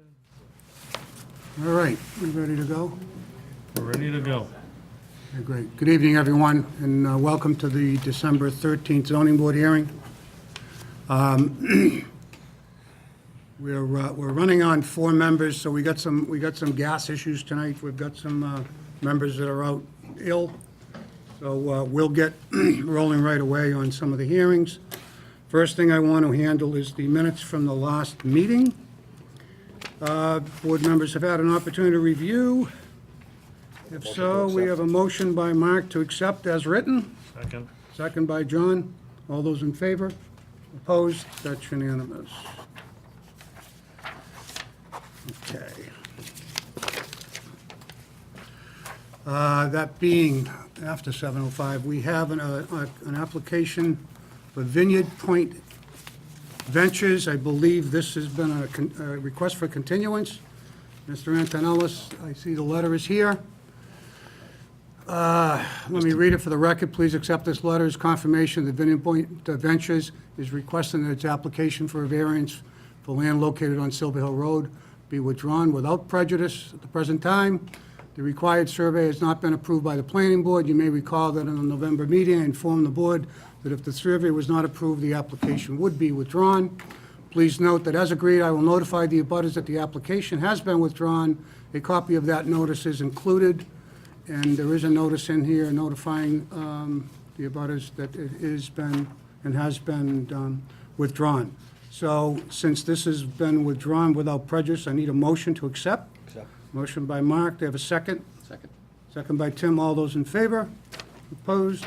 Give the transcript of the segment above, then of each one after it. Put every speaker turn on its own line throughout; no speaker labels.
All right, we ready to go?
We're ready to go.
Okay, great. Good evening, everyone, and welcome to the December 13th zoning board hearing. We're running on 4 members, so we got some gas issues tonight. We've got some members that are out ill, so we'll get rolling right away on some of the hearings. First thing I want to handle is the minutes from the last meeting. Board members have had an opportunity to review. If so, we have a motion by Mark to accept as written.
Second.
Second by John. All those in favor? Opposed? That's unanimous. Okay. That being after 7:05, we have an application for Vineyard Point Ventures. I believe this has been a request for continuance. Mr. Antonellis, I see the letter is here. Let me read it for the record. Please accept this letter as confirmation that Vineyard Point Ventures is requesting that its application for a variance for land located on Silver Hill Road be withdrawn without prejudice at the present time. The required survey has not been approved by the planning board. You may recall that in the November meeting, I informed the board that if the survey was not approved, the application would be withdrawn. Please note that as agreed, I will notify the abutters that the application has been withdrawn. A copy of that notice is included, and there is a notice in here notifying the abutters that it has been and has been withdrawn. So since this has been withdrawn without prejudice, I need a motion to accept.
Accept.
Motion by Mark. Do I have a second?
Second.
Second by Tim. All those in favor? Opposed?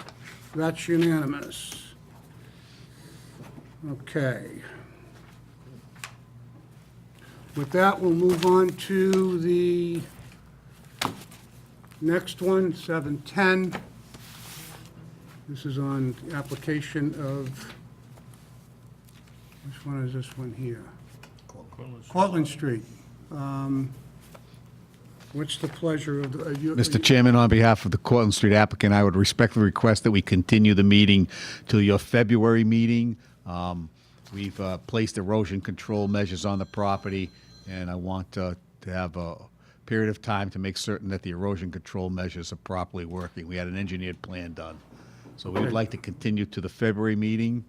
That's unanimous. Okay. With that, we'll move on to the next one, 710. This is on the application of, which one is this one here? Cortlandt Street. What's the pleasure of the...
Mr. Chairman, on behalf of the Cortlandt Street applicant, I would respectfully request that we continue the meeting to your February meeting. We've placed erosion control measures on the property, and I want to have a period of time to make certain that the erosion control measures are properly working. We had an engineered plan done. So we would like to continue to the February meeting,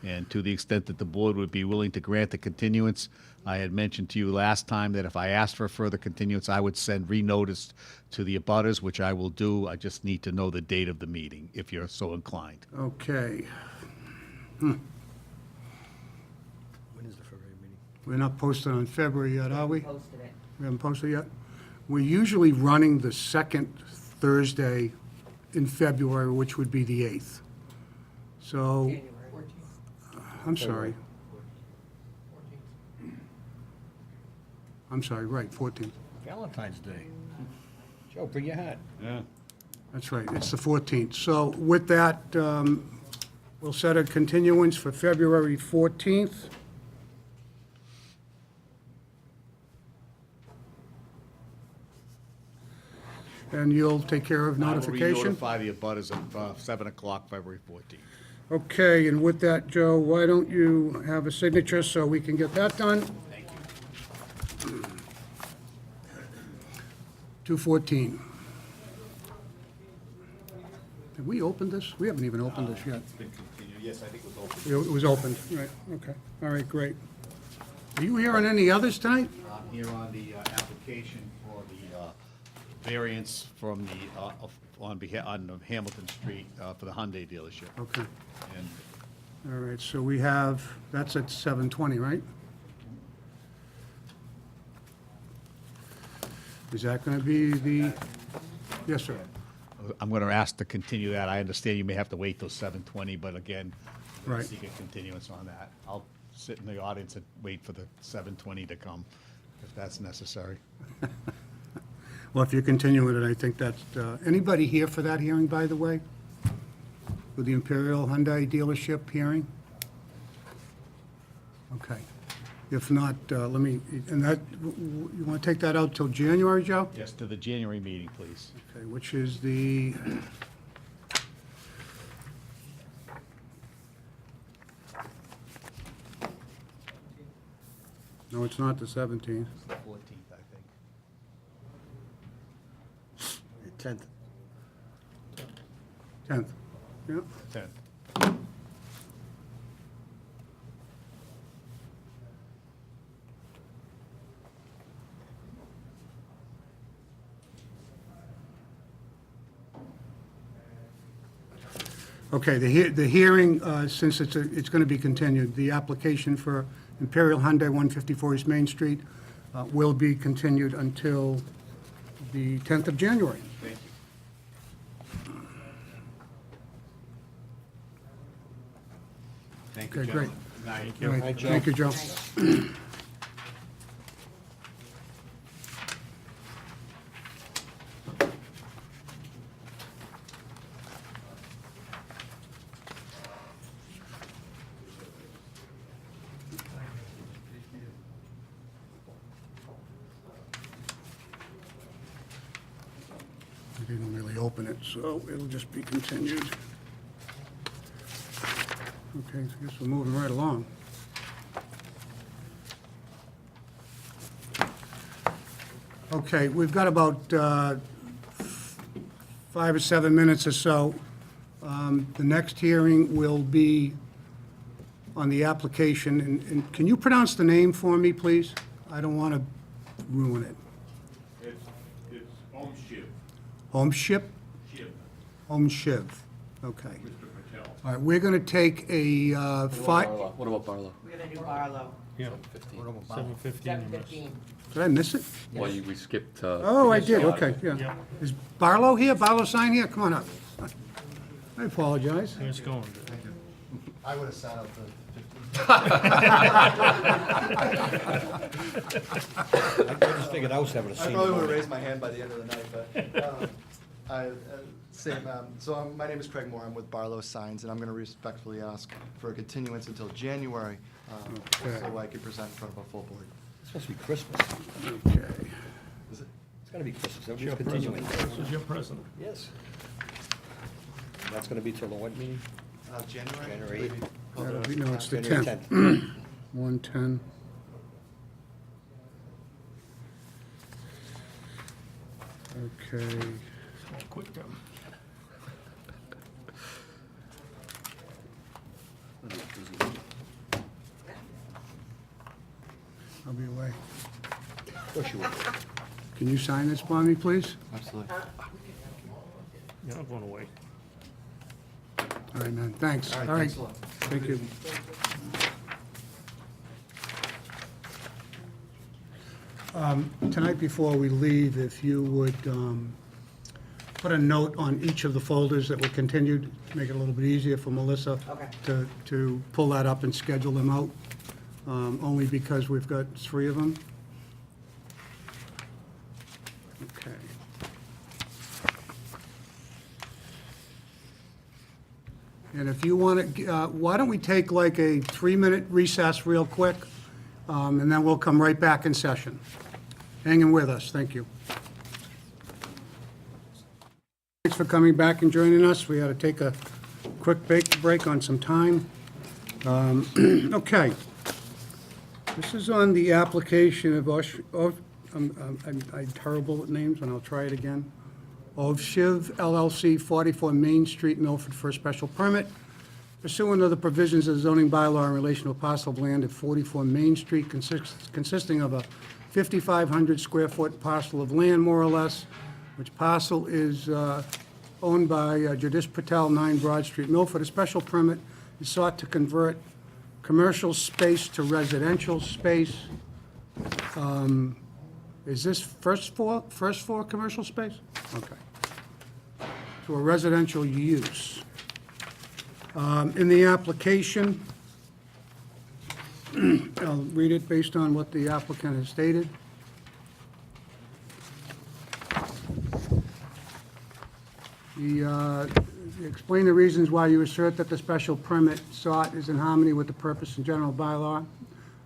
and to the extent that the board would be willing to grant the continuance, I had mentioned to you last time that if I asked for a further continuance, I would send renotice to the abutters, which I will do. I just need to know the date of the meeting, if you're so inclined.
Okay.
When is the February meeting?
We're not posted on February yet, are we?
Posted it.
We haven't posted yet? We're usually running the second Thursday in February, which would be the 8th. So,
January.
I'm sorry. I'm sorry, right, 14th.
Valentine's Day. Joe, bring your hat.
Yeah.
That's right, it's the 14th. So with that, we'll set a continuance for February 14th. And you'll take care of
I will
notification?
re-notify the abutters at 7 o'clock, February 14th.
Okay, and with that, Joe, why don't you have a signature so we can get that done?
Thank you.
214. Have we opened this? We haven't even opened this yet.
It's been continued. Yes, I think it was open.
It was opened, right, okay. All right, great. Are you here on any others tonight?
I'm here on the application for the variance from the, on Hamilton Street for the Hyundai dealership.
Okay,
And
all right, so we have, that's at 7:20, right? Is that going to be the, yes, sir.
I'm going to ask to continue that. I understand you may have to wait till 7:20, but again, I'm going
Right.
to seek a continuance on that. I'll sit in the audience and wait for the 7:20 to come, if that's necessary.
Well, if you're continuing it, I think that's, anybody here for that hearing, by the way? For the Imperial Hyundai dealership hearing? Okay. If not, let me, and that, you want to take that out till January, Joe?
Yes, to the January meeting, please.
Okay, which is the, No, it's not the 17th.
It's the 14th, I think.
10th.
10th. Yeah.
10th.
Okay, the hearing, since it's going to be continued, the application for Imperial Hyundai 154 East Main Street will be continued until the 10th of January.
Thank you. Thank you,
Okay, great.
gentlemen.
Thank you.
All right,
Hi, Joe.
thank you, Joe. I didn't really open it, so it'll just be continued. Okay, so I guess we're moving right along. Okay, we've got about 5 or 7 minutes or so. The next hearing will be on the application, and can you pronounce the name for me, please? I don't want to ruin it.
It's Om Shiv,
Homeship?
Shiv,
Home Shiv, okay.
Mr. Patel.
All right, we're going to take a
What about Barlow?
We're gonna do Barlow,
Yeah, 7:15.
7:15.
Did I miss it?
Well, we skipped.
Oh, I did, okay, yeah.
Yeah.
Is Barlow here? Barlow sign here? Come on up. I apologize.
It's going.
I would have sat out the 15.
I just figured I was having a
I
scene.
probably would have raised my hand by the end of the night, but, my name is Craig Moore, I'm with Barlow Signs, and I'm gonna respectfully ask for a continuance until January,
Okay.
so I could present in front of a full board.
It's supposed to be Christmas.
Okay.
Is it?
It's gotta be Christmas. That
Your
was continuing.
president. This is your president.
Yes. And that's gonna be till the what meeting?
January?
January
Maybe
8th.
called
That'll
the-
be- No, it's the
January
10th.
10th.
110. Okay.
Quick, Tim.
I'll be away.
Of course you will.
Can you sign this for me, please?
Absolutely.
You're not going away.
All right, man, thanks.
All right, thanks a lot.
Thank you. Tonight, before we leave, if you would put a note on each of the folders that were continued, make it a little bit easier for Melissa
Okay.
to pull that up and schedule them out, only because we've got 3 of them. Okay. And if you want to, why don't we take like a 3-minute recess real quick, and then we'll come right back in session. Hanging with us, thank you. Thanks for coming back and joining us. We had to take a quick break on some time. Okay. This is on the application of, I'm terrible at names, and I'll try it again. Of Shiv LLC, 44 Main Street, Milford, for a special permit pursuant to the provisions of the zoning bylaw in relation to a parcel of land at 44 Main Street consisting of a 5,500 square foot parcel of land, more or less, which parcel is owned by Jadish Patel, 9 Broad Street, Milford. A special permit is sought to convert commercial space to residential space. Is this first floor commercial space? Okay. To a residential use. In the application, I'll read it based on what the applicant has stated. Explain the reasons why you assert that the special permit sought is in harmony with the purpose and general bylaw.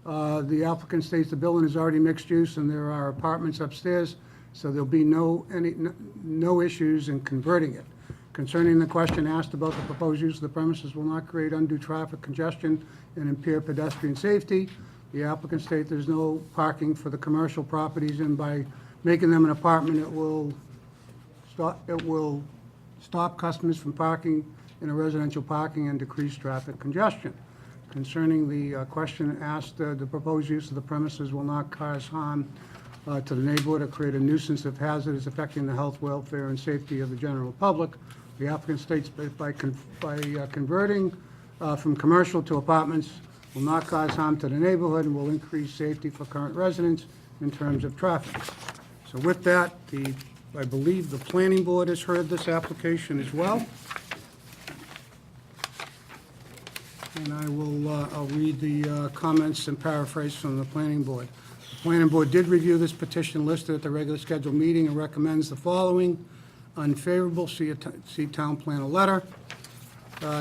The applicant states the building is already mixed use and there are apartments upstairs, so there'll be no issues in converting it. Concerning the question asked about the proposed use of the premises will not create undue traffic congestion and impair pedestrian safety. The applicant states there's no parking for the commercial properties, and by making them an apartment, it will stop customers from parking in a residential parking and decrease traffic congestion. Concerning the question asked, the proposed use of the premises will not cause harm to the neighborhood or create a nuisance of hazards affecting the health, welfare, and safety of the general public. The applicant states by converting from commercial to apartments will not cause harm to the neighborhood and will increase safety for current residents in terms of traffic. So with that, I believe the planning board has heard this application as well. And I'll read the comments and paraphrase from the planning board. The planning board did review this petition listed at the regular scheduled meeting and recommends the following. Unfavorable, see town planner letter.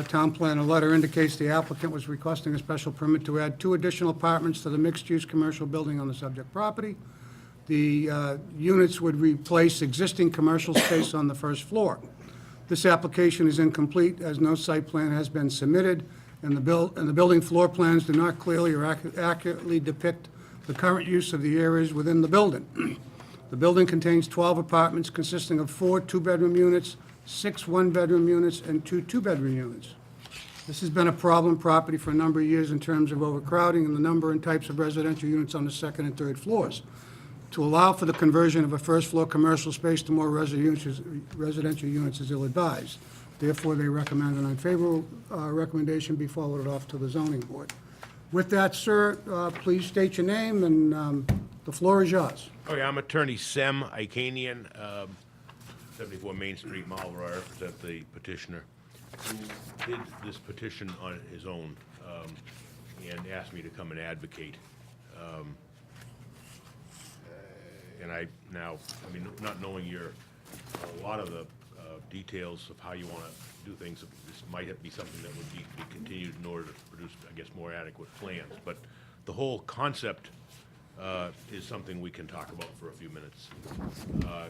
Town planner letter indicates the applicant was requesting a special permit to add 2 additional apartments to the mixed-use commercial building on the subject property. The units would replace existing commercial space on the first floor. This application is incomplete as no site plan has been submitted, and the building floor plans do not clearly or accurately depict the current use of the areas within the building. The building contains 12 apartments consisting of 4 2-bedroom units, 6 1-bedroom units, and 2 2-bedroom units. This has been a problem property for a number of years in terms of overcrowding and the number and types of residential units on the second and third floors. To allow for the conversion of a first-floor commercial space to more residential units is ill-advised. Therefore, they recommend an unfavorable recommendation be forwarded off to the zoning board. With that, sir, please state your name, and the floor is yours.
Okay, I'm Attorney Sem Icanian, 74 Main Street, Marlboro. I represent the petitioner who did this petition on his own and asked me to come and advocate. And I now, I mean, not knowing a lot of the details of how you want to do things, this might be something that would be continued in order to produce, I guess, more adequate plans. But the whole concept is something we can talk about for a few minutes. I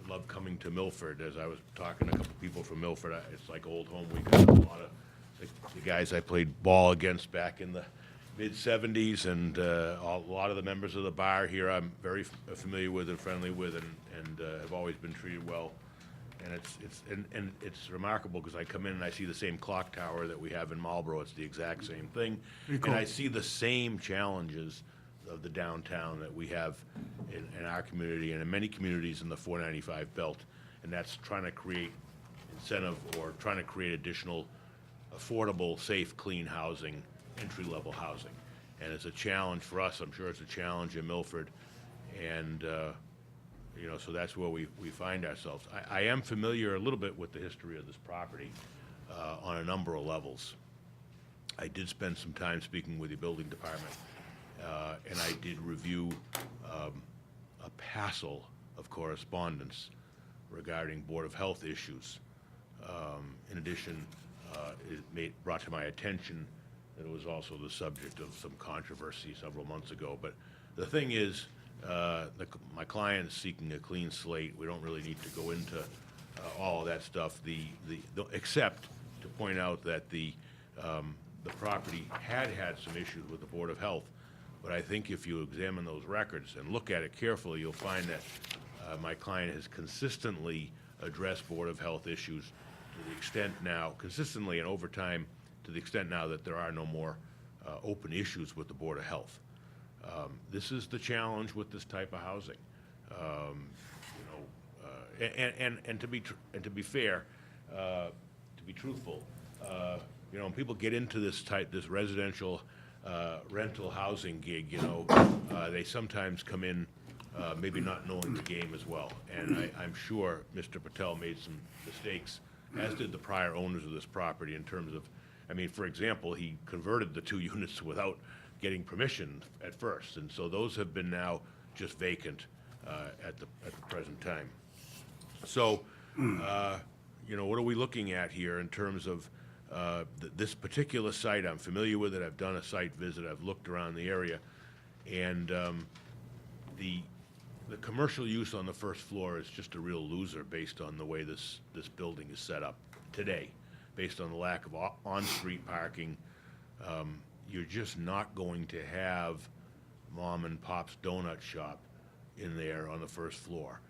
love coming to Milford. As I was talking to a couple people from Milford, it's like old home weekend. A lot of the guys I played ball against back in the mid-'70s, and a lot of the members of the bar here I'm very familiar with and friendly with, and have always been treated well. And it's remarkable because I come in and I see the same clock tower that we have in Marlboro. It's the exact same thing.
Cool.
And I see the same challenges of the downtown that we have in our community and in many communities in the 495 belt. And that's trying to create incentive or trying to create additional affordable, safe, clean housing, entry-level housing. And it's a challenge for us. I'm sure it's a challenge in Milford. And so that's where we find ourselves. I am familiar a little bit with the history of this property on a number of levels. I did spend some time speaking with the building department, and I did review a passel of correspondence regarding Board of Health issues. In addition, brought to my attention that it was also the subject of some controversy several months ago. But the thing is, my client is seeking a clean slate. We don't really need to go into all of that stuff. Except to point out that the property had some issues with the Board of Health. But I think if you examine those records and look at it carefully, you'll find that my client has consistently addressed Board of Health issues to the extent now, consistently and over time, to the extent now that there are no more open issues with the Board of Health. This is the challenge with this type of housing, and to be fair, to be truthful, when people get into this residential rental housing gig, they sometimes come in maybe not knowing the game as well. And I'm sure Mr. Patel made some mistakes, as did the prior owners of this property in terms of, for example, he converted the 2 units without getting permission at first, and so those have been now just vacant at the present time. So, what are we looking at here in terms of this particular site? I'm familiar with it. I've done a site visit. I've looked around the area, and the commercial use on the first floor is just a real loser based on the way this building is set up today, based on the lack of on-street parking. you're just not going to have mom and pop's donut shop in there on the first floor.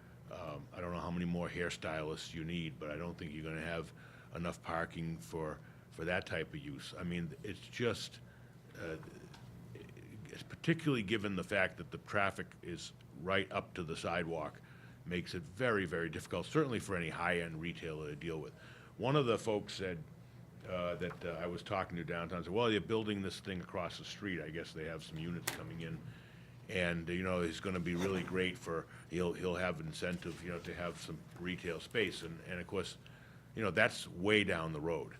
I don't know how many more hairstylists you need, but I don't think you're gonna have enough parking for that type of use. I mean, it's just, it's particularly given the fact that the traffic is right up to the sidewalk, makes it very, very difficult, certainly for any high-end retailer to deal with. One of the folks said, that I was talking to downtown, said, well, you're building this thing across the street, I guess they have some units coming in, and, you know, it's gonna be really great for, he'll have incentive, you know, to have some retail space, and of course, you know, that's way down the road.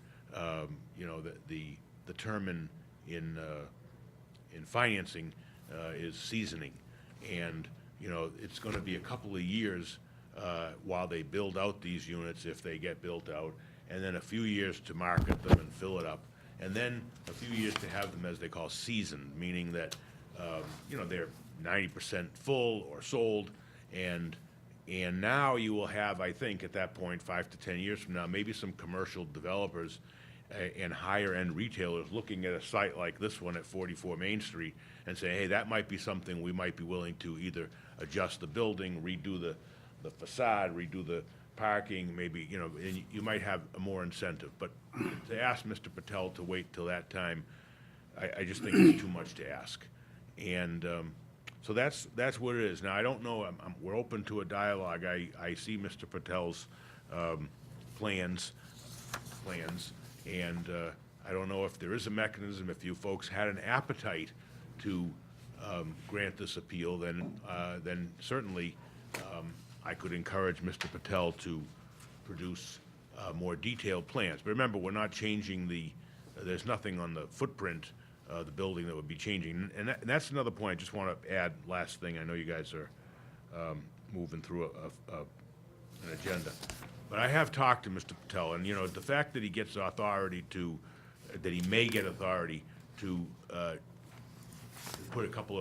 You know, the term in financing is seasoning, and, you know, it's gonna be a couple of years while they build out these units, if they get built out, and then a few years to market them and fill it up, and then a few years to have them, as they call, seasoned, meaning that, you know, they're 90% full or sold, and now you will have, I think, at that point, 5 to 10 years from now, maybe some commercial developers and higher-end retailers looking at a site like this one at 44 Main Street and say, hey, that might be something we might be willing to either adjust the building, redo the facade, redo the parking, maybe, you know, and you might have a more incentive. But to ask Mr. Patel to wait till that time, I just think it's too much to ask. And so that's what it is. Now, I don't know, we're open to a dialogue. I see Mr. Patel's plans, and I don't know if there is a mechanism, if you folks had an appetite to grant this appeal, then certainly I could encourage Mr. Patel to produce more detailed plans. But remember, we're not changing there's nothing on the footprint of the building that would be changing. And that's another point I just want to add, last thing. I know you guys are moving through an agenda. But I have talked to Mr. Patel, and, you know, the fact that he gets authority that he may get authority to put a couple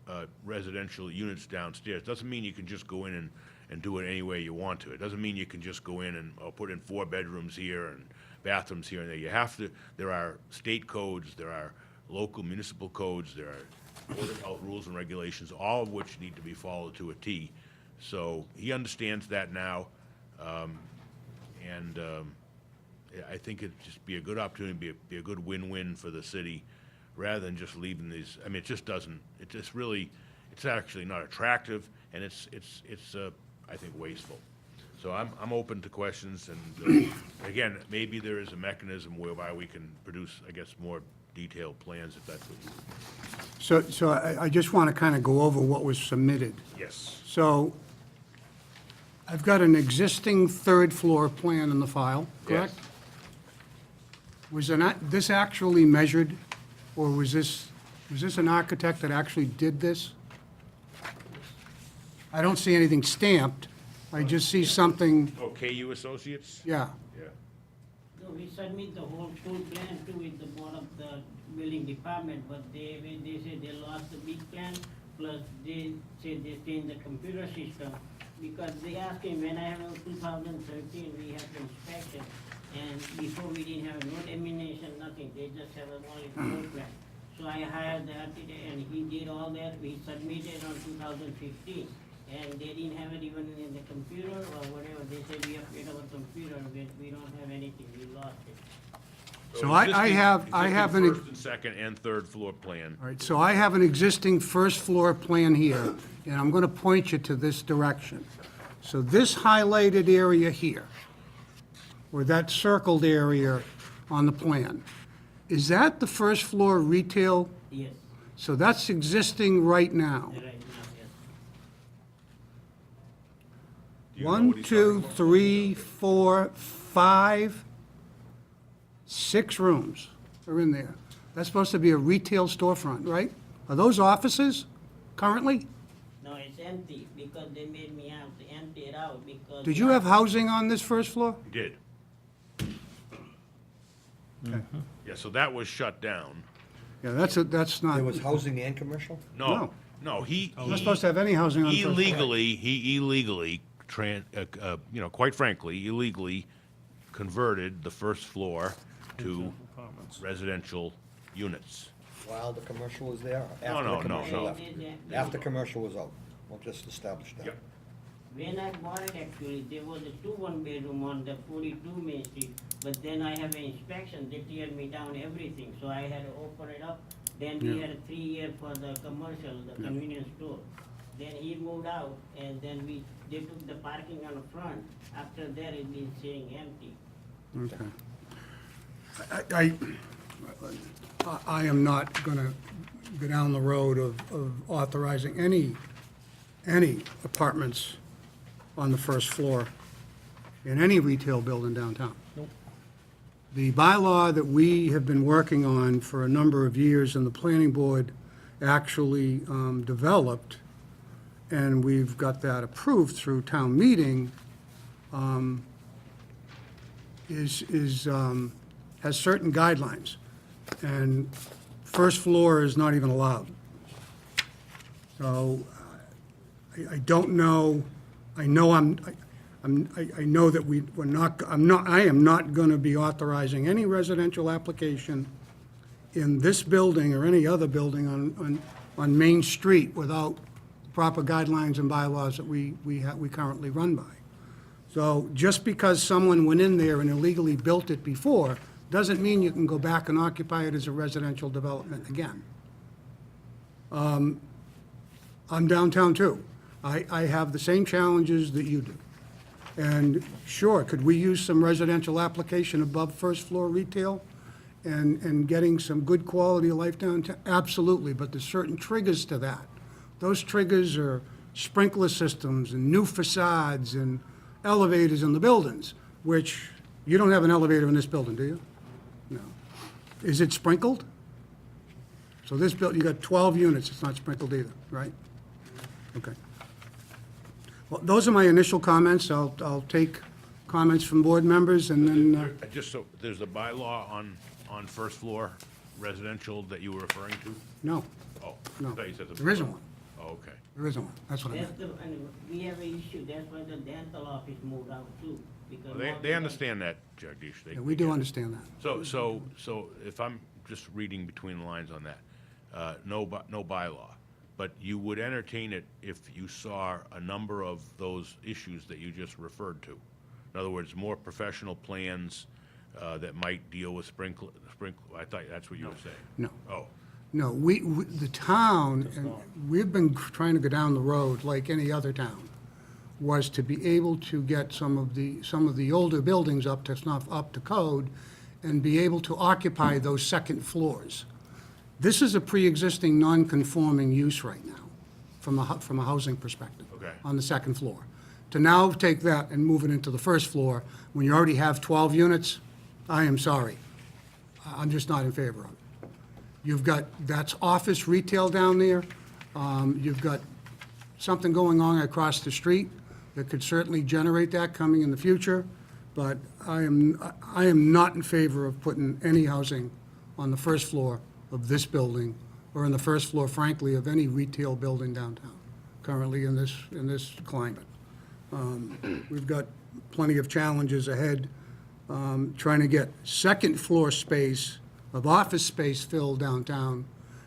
of residential units downstairs, doesn't mean you can just go in and do it any way you want to. It doesn't mean you can just go in and put in 4 bedrooms here and bathrooms here and there. You have to, there are state codes, there are local municipal codes, there are Board of Health rules and regulations, all of which need to be followed to a T. So he understands that now, and I think it'd just be a good opportunity, be a good win-win for the city, rather than just leaving these. I mean, it just doesn't. It just really, it's actually not attractive, and it's I think wasteful. So I'm open to questions, and again, maybe there is a mechanism whereby we can produce, I guess, more detailed plans if that's what you.
So I just want to kind of go over what was submitted.
Yes.
So I've got an existing third-floor plan in the file, correct?
Yes.
Was this actually measured, or was this an architect that actually did this? I don't see anything stamped. I just see something,
Oh, KU Associates?
yeah.
Yeah.
No, we submit the whole full plan to with the board of the building department, but when they say they lost the big plan, plus they say they changed the computer system, because they asked me when I have 2013, we have the inspection, and before we didn't have no lamination, nothing, they just have a only floor plan. So I hired the architect, and he did all that, we submitted on 2015. And they didn't have it even in the computer or whatever. They said we upgrade our computer, but we don't have anything. We lost it.
So I have an.
First and second and third floor plan.
All right, so I have an existing first-floor plan here, and I'm going to point you to this direction. So this highlighted area here, or that circled area on the plan, is that the first-floor retail?
Yes,
So that's existing right now.
right now, yes.
Do you know what
1,
he's
2,
talking about?
3, 4, 5, 6 rooms are in there. That's supposed to be a retail storefront, right? Are those offices currently?
No, it's empty because they made me have to empty it out because.
Did you have housing on this first floor?
He did. Yeah, so that was shut down.
Yeah, that's not,
There was housing and commercial?
No, he.
you're not supposed to have any housing on the first floor.
He illegally, quite frankly, illegally converted the first floor to
Apartments.
residential units.
While the commercial was there? or
No,
after
no,
the
no,
commercial
no.
left? After commercial was out. We'll just establish that.
Yep.
When I bought it, actually, there was a 2 1-bedroom on the 42 Main Street, but then I have an inspection, they tear me down everything, so I had to open it up. Then we had a 3 year for the commercial, the convenience store. Then he moved out, and then they took the parking on the front. After that, it been staying empty.
Okay. I am not gonna go down the road of authorizing any apartments on the first floor in any retail building downtown. The bylaw that we have been working on for a number of years and the planning board actually developed, and we've got that approved through town meeting, has certain guidelines. And first floor is not even allowed. So I don't know, I know I know that I am not going to be authorizing any residential application in this building or any other building on Main Street without proper guidelines and bylaws that we currently run by. So just because someone went in there and illegally built it before, doesn't mean you can go back and occupy it as a residential development again. I'm downtown too. I have the same challenges that you do. And sure, could we use some residential application above first floor retail and getting some good quality of life downtown? Absolutely, but there's certain triggers to that. Those triggers are sprinkler systems and new facades and elevators in the buildings, which you don't have an elevator in this building, do you? No. Is it sprinkled? So this building, you got 12 units, it's not sprinkled either, right? Okay. Well, those are my initial comments. I'll take comments from board members and then,
Just so, there's a bylaw on first floor residential that you were referring to?
no,
Oh.
no,
I thought you said
there isn't one.
Oh, okay.
There isn't one, that's what I
That's
meant.
and we have an issue, that's why the dental office moved out too, because.
Well,
now
they understand that, Jagdish. They-
Yeah, we do understand that.
So if I'm just reading between the lines on that, no bylaw, but you would entertain it if you saw a number of those issues that you just referred to. In other words, more professional plans that might deal with sprinkler, I thought that's what you were saying.
No.
Oh,
No, the town, and we've been trying to go down the road like any other town, was to be able to get some of the older buildings up to snuff, up to code, and be able to occupy those second floors. This is a pre-existing non-conforming use right now, from a housing perspective.
Okay.
On the second floor. To now take that and move it into the first floor, when you already have 12 units, I am sorry. I'm just not in favor of it. You've got, that's office retail down there. You've got something going on across the street that could certainly generate that coming in the future. But I am not in favor of putting any housing on the first floor of this building or in the first floor, frankly, of any retail building downtown currently in this climate. We've got plenty of challenges ahead, trying to get second floor space of office space filled downtown,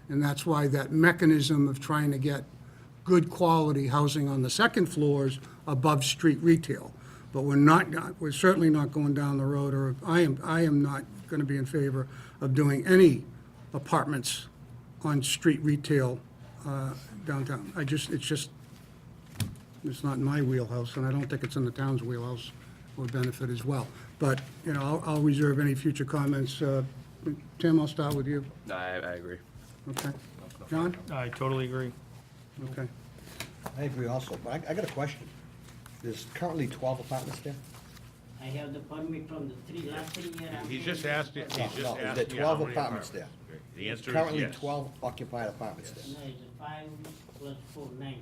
and that's why that mechanism of trying to get good quality housing on the second floors above street retail. But we're certainly not going down the road, or I am not going to be in favor of doing any apartments on street retail downtown. It's not in my wheelhouse, and I don't think it's in the town's wheelhouse or benefit as well. But, you know, I'll reserve any future comments. Tim, I'll start with you.
I agree.
Okay. John?
I totally agree.
Okay.
I agree also, but I got a question. There's currently 12 apartments there?
I have the permit from the last 3 years.
he's just asked it, he's
No,
just
is there
asking you how
12
many
apartments there?
Okay. The answer is
Currently
yes.
12 occupied apartments there.
No, it's 5 plus 4, 9.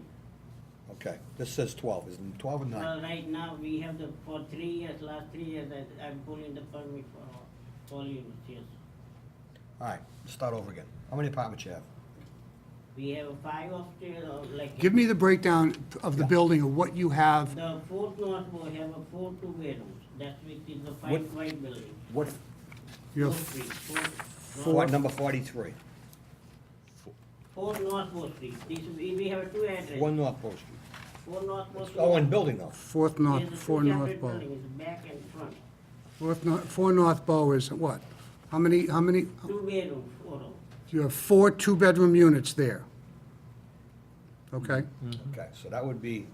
Okay, this says 12, isn't it 12 or 9?
Well, right now, we have for 3 years, last 3 years, I'm pulling the permit for all units, yes.
All right, let's start over again. How many apartments you have?
We have 5 upstairs, or like.
Give me the breakdown of the building of what you have.
The fourth north floor have a 4 2-bedrooms, that's which is the
What-
white building.
What,
You have
Fourth street, fourth north.
what, number 43?
4 North Bow Street. We have two addresses.
4 North Bow Street.
4 North Bow Street.
Oh, and building though.
Fourth
There's
North,
a
4
two
North
separate
Bow.
buildings, back and front.
4 North Bow is what? How many,
2 bedrooms, total.
you have 4 two-bedroom units there? Okay?
Okay, so that would be,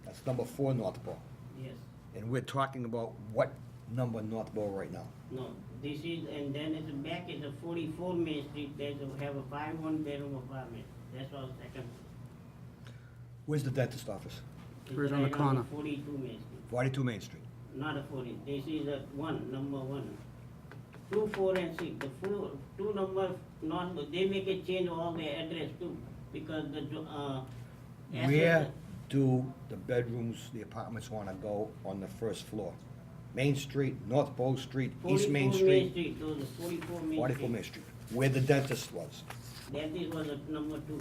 that's number 4 North Bow.
Yes.
And we're talking about what number North Bow right now?
No, this is, and then at the back is a 44 Main Street, have a 5 one-bedroom apartment. That's all second.
Where's the dentist office?
It's
Right on the corner.
42 Main Street,
42 Main Street.
not a 40. This is a number 1. 2, 4, and 6. The 2 number, not, they make a change all the address too, because
Where do the bedrooms, the apartments wanna go on the first floor? Main Street, North Bow Street, East Main
44 Main
Street,
Street, those are 44 Main Street.
44 Main Street, where the dentist was.
That is was a number 2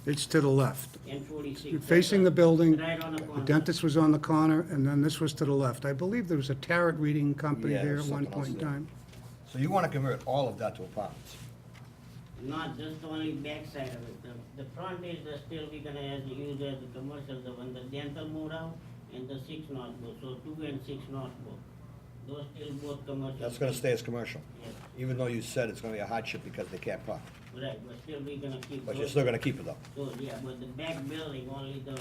It's to the left.
and 46.
You're facing the building,
Right on the
the
corner.
dentist was on the corner, and then this was to the left. I believe there was a tarot reading company
Yeah,
there
there's
at one
something
point in
else there.
time.
So you wanna convert all of that to apartments?
Not just only back side of it. The front is still we're gonna have to use as a commercial, the one, the dental moved out and the 6 North Bow. So 2 and 6 North Bow. Those still both commercial.
That's gonna stay as commercial,
Yes,
even though you said it's gonna be a hardship because they can't park.
right, but still we're gonna keep.
But you're
those.
still gonna keep it though.
So, yeah, but the back building, only the,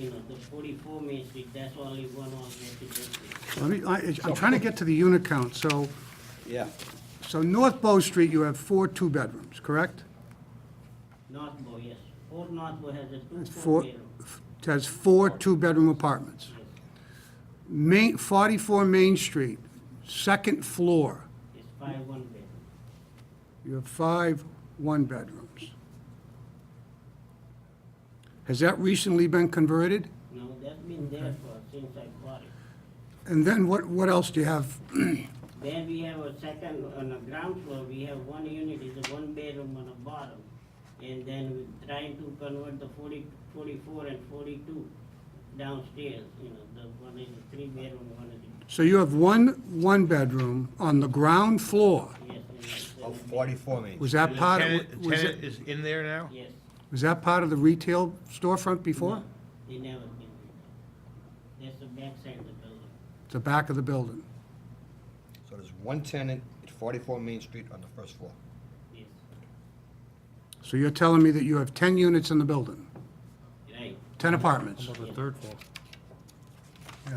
the 44 Main Street, that's only one on residential.
I'm trying to get to the unit count, so,
Yeah.
so North Bow Street, you have 4 two-bedrooms, correct?
North Bow, yes. 4 North Bow has a 2
It's
4
4,
bedroom.
has 4 two-bedroom apartments.
Yes.
44 Main Street, second floor,
It's 5 one bedroom.
you have 5 one-bedrooms. Has that recently been converted?
No, that's been there since I bought it.
And then what else do you have?
Then we have a second, on the ground floor, we have 1 unit, is a 1 bedroom on the bottom. And then we're trying to convert the 44 and 42 downstairs, the one is a 3 bedroom, one is
So you have one-bedroom on the ground floor.
a, yes,
Of 44 Main.
Was that part of, was
Tenant
it,
is in there now?
yes.
was that part of the retail storefront before?
No, they never been there. That's the back side of the building.
The back of the building.
So there's one tenant at 44 Main Street on the first floor.
Yes,
So you're telling me that you have 10 units in the building,
right.
10 apartments?
How about the third floor?
Yeah.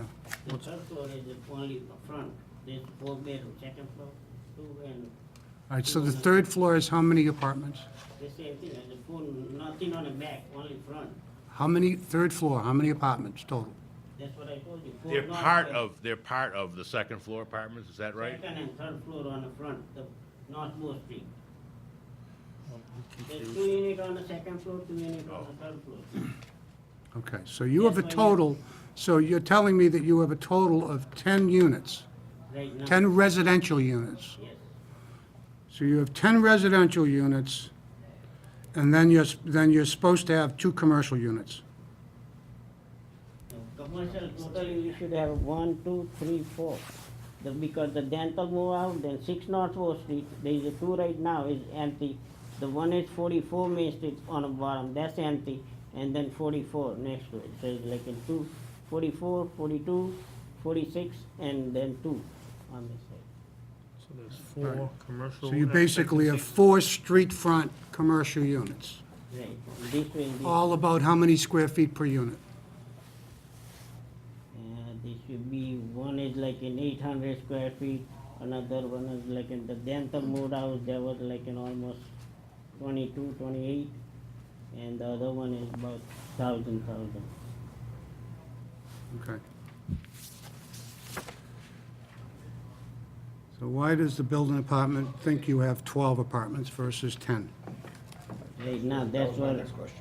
The third floor is only the front. There's 4 bedroom, second floor, 2 and
All right, so the third floor is how many apartments?
the same thing, the 4, nothing on the back, only front.
How many, third floor, how many apartments total?
That's what I told you. 4
They're
north
part
side.
they're part of the second floor apartments, is that right?
Second and third floor on the front, the North Bow Street.
I'm
There's
confused.
2 units on the second floor, 2 units on the third floor.
Okay, so you have a
That's why you-
total, so you're telling me that you have a total of 10 units,
Right now.
10 residential units.
Yes,
So you have 10 residential units, and then you're supposed to have 2 commercial units.
so commercial, totally you should have 1, 2, 3, 4. Because the dental move out, then 6 North Bow Street, there is a 2 right now is empty. The one is 44 Main Street on the bottom, that's empty, and then 44 next to it. So it's like a 2, 44, 42, 46, and then 2 on this side.
So there's 4 commercial.
So you
and
basically have 4 street front commercial units,
Right, this way, this.
all about how many square feet per unit?
This should be, one is like in 800 square feet, another one is like in the dental mood house, there was like in almost 22, 28, and the other one is about 1,000.
Okay. So why does the building department think you have 12 apartments versus 10?
Right now,
That was my next question.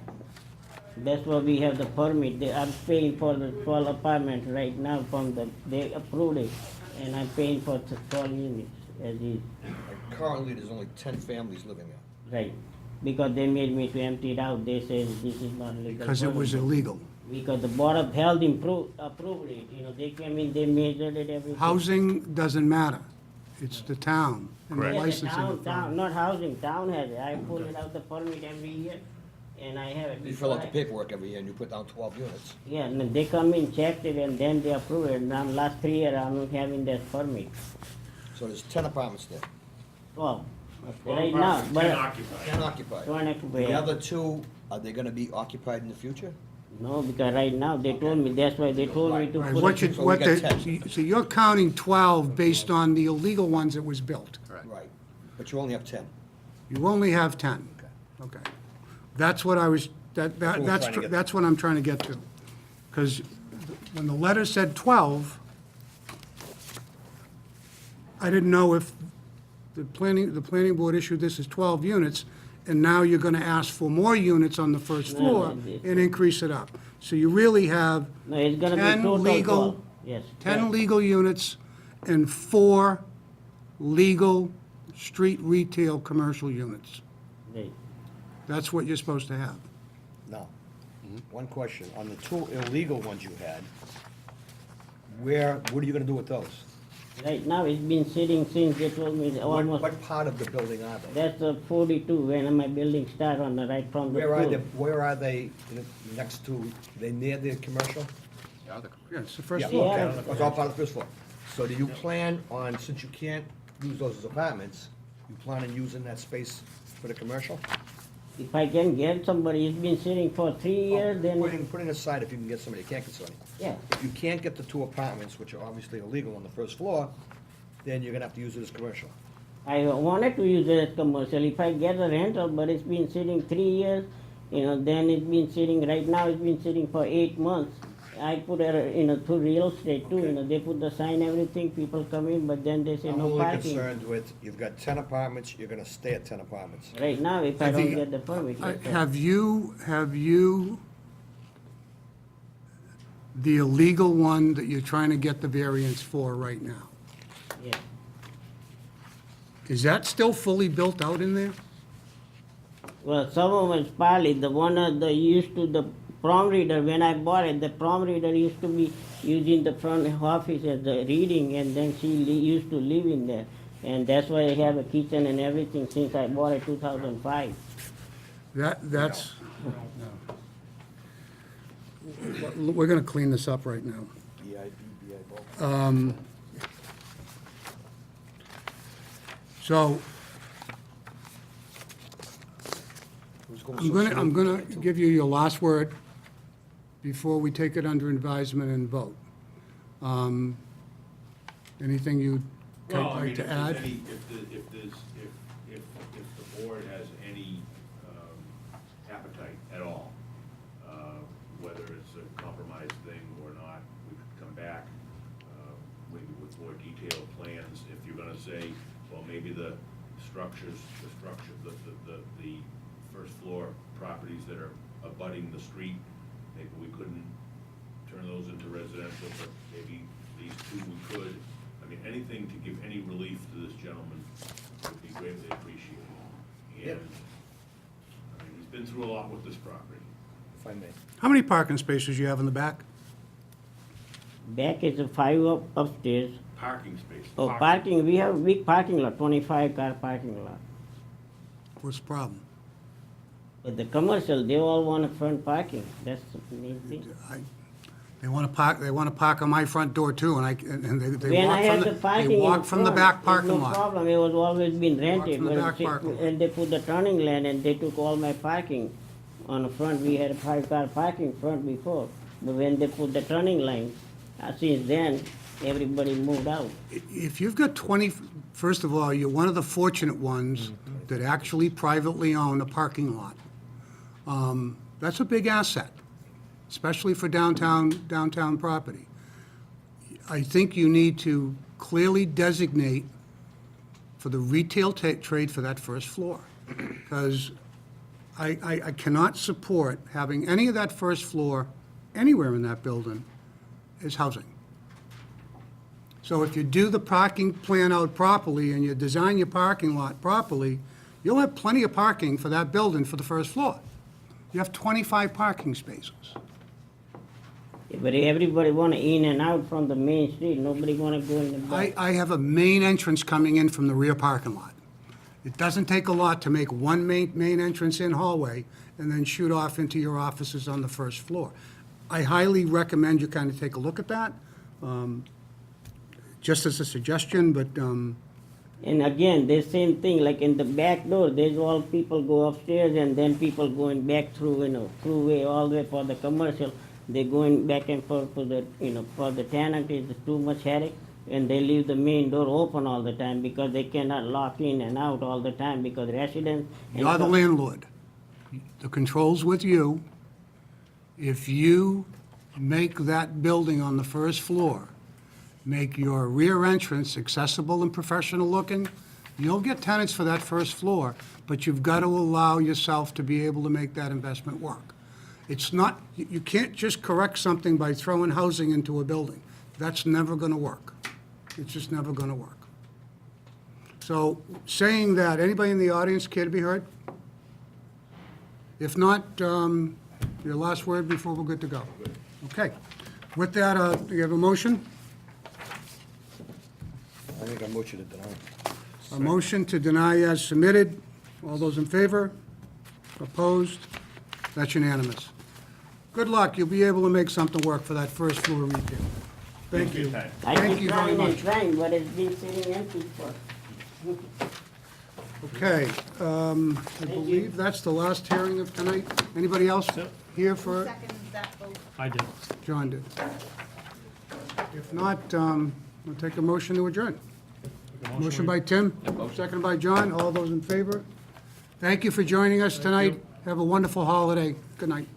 that's what we have the permit, I'm paying for the 12 apartments right now from they approved it, and I'm paying for the 12 units as is.
And currently, there's only 10 families living there.
Right, because they made me to empty it out, they said this is not legal.
Because it was illegal.
Because the Board of Health approved it, they came in, they measured it, everything.
Housing doesn't matter. It's the town and the
Correct.
Yes, the
licensing
town,
authority.
not housing, town has it, I pull it out the permit every year, and I have it.
You fill out the
before I-
paperwork every year and you put down 12 units.
Yeah, and they come in, checked it, and then they approve it. Now, last 3 years, I'm not having that permit.
So there's 10 apartments there,
12,
Well,
right now,
ten
but
occupied.
10 occupied.
don't occupy.
The other 2, are they gonna be occupied in the future?
No, because right now, they told me, that's why they told me to
Right,
put
what you,
it.
So we
what
got
the,
10.
so you're counting 12 based on the illegal ones that was built.
Right. But you only have 10.
You only have 10. Okay. That's what I was,
what we're trying to get
that's what I'm trying to get to. Because when the letter said 12, I didn't know if the planning board issued this as 12 units, and now you're gonna ask for more units on the first
No,
floor
it-
and increase it up. So you really have
No, it's gonna be
10
total
legal,
12. Yes.
10 legal units and 4 legal street retail commercial units.
Right.
That's what you're supposed to have.
Now, one question, on the 2 illegal ones you had, what are you gonna do with those?
Right now, it's been sitting since they told me almost,
What part of the building are they?
that's 42, when my building start on the right from the school.
Where are they next to, they near the commercial?
Yeah,
Yeah, it's the first
Yeah,
floor.
Yeah.
okay, it's all part of the first floor. So do you plan on, since you can't use those as apartments, you plan on using that space for the commercial?
If I can get somebody, it's been sitting for 3 years, then,
Putting aside if you can get somebody, you can't get somebody.
yeah.
If you can't get the 2 apartments, which are obviously illegal on the first floor, then you're gonna have to use it as commercial.
I wanted to use it as commercial, if I get a rental, but it's been sitting 3 years, then it's been sitting, right now, it's been sitting for 8 months. I put it, through real estate too, they put the sign, everything, people come in, but then they say
I'm
no
only
parking.
concerned with, you've got 10 apartments, you're gonna stay at 10 apartments.
Right now, if I
I
don't
think-
get the permit. yes, sir.
Have you, the illegal one that you're trying to get the variance for right now,
Yeah.
is that still fully built out in there?
Well, some of them is partly, the one of the used to, the prom reader, when I bought it, the prom reader used to be using the front office as the reading, and then she used to live in there. And that's why I have a kitchen and everything since I bought it 2005.
That's, we're gonna clean this up right now.
BIB, both.
So
Who's gonna
I'm gonna
associate?
give you your last word before we take it under advisement and vote. Anything you'd
Well, I mean,
like
if
to
there's
add?
any, if the board has any appetite at all, whether it's a compromise thing or not, we could come back, maybe with more detailed plans. If you're gonna say, well, maybe the first floor properties that are abutting the street, maybe we couldn't turn those into residential, but maybe these 2 we could. I mean, anything to give any relief to this gentleman would be greatly appreciated.
Yep.
And, I mean, he's been through a lot with this property.
If I may.
How many parking spaces you have in the back?
Back is a 5 upstairs.
Parking space.
Oh, parking, we have a big parking lot, 25 car parking lot.
What's the problem?
But the commercial, they all want a front parking, that's the main thing.
They want to park on my front door too, and they
When I
walk
had
from
the
the,
parking
they
in
walk from the
front,
back
there's
parking
no
lot.
problem, it was always been rented,
from the
but
back parking lot.
and they put the turning lane and they took all my parking on the front, we had a 5-car parking front before, but when they put the turning lane, since then, everybody moved out.
If you've got 20, first of all, you're one of the fortunate ones that actually privately own a parking lot. That's a big asset, especially for downtown property. I think you need to clearly designate for the retail trade for that first floor. Because I cannot support having any of that first floor anywhere in that building as housing. So if you do the parking plan out properly and you design your parking lot properly, you'll have plenty of parking for that building for the first floor. You have 25 parking spaces.
But everybody wanna in and out from the main street, nobody wanna go in the back.
I have a main entrance coming in from the rear parking lot. It doesn't take a lot to make one main entrance in hallway and then shoot off into your offices on the first floor. I highly recommend you kind of take a look at that, just as a suggestion, but,
And again, the same thing, like in the back door, there's all people go upstairs and then people going back through, through way, all the way for the commercial. They're going back and forth for the, for the tenant is too much headache. And they leave the main door open all the time because they cannot lock in and out all the time because residents. and
you're the landlord. The control's with you. If you make that building on the first floor, make your rear entrance accessible and professional looking, you'll get tenants for that first floor, but you've got to allow yourself to be able to make that investment work. It's not, you can't just correct something by throwing housing into a building. That's never going to work. It's just never going to work. So saying that, anybody in the audience care to be heard? If not, your last word before we're good to go. Okay. With that, do you have a motion?
I think I motion to deny.
A motion to deny as submitted. All those in favor? Opposed? That's unanimous. Good luck. You'll be able to make something work for that first floor retail. Thank you.
I
Thank
keep
you very
trying and
much.
trying, but it's been sitting empty for.
Okay, I believe that's the last hearing of tonight. Anybody else
Yep.
here for it?
Second that vote.
I did.
John did. If not, we'll take a motion to adjourn. Motion by Tim, second by John. All those in favor? Thank you for joining us tonight. Have a wonderful holiday. Good night.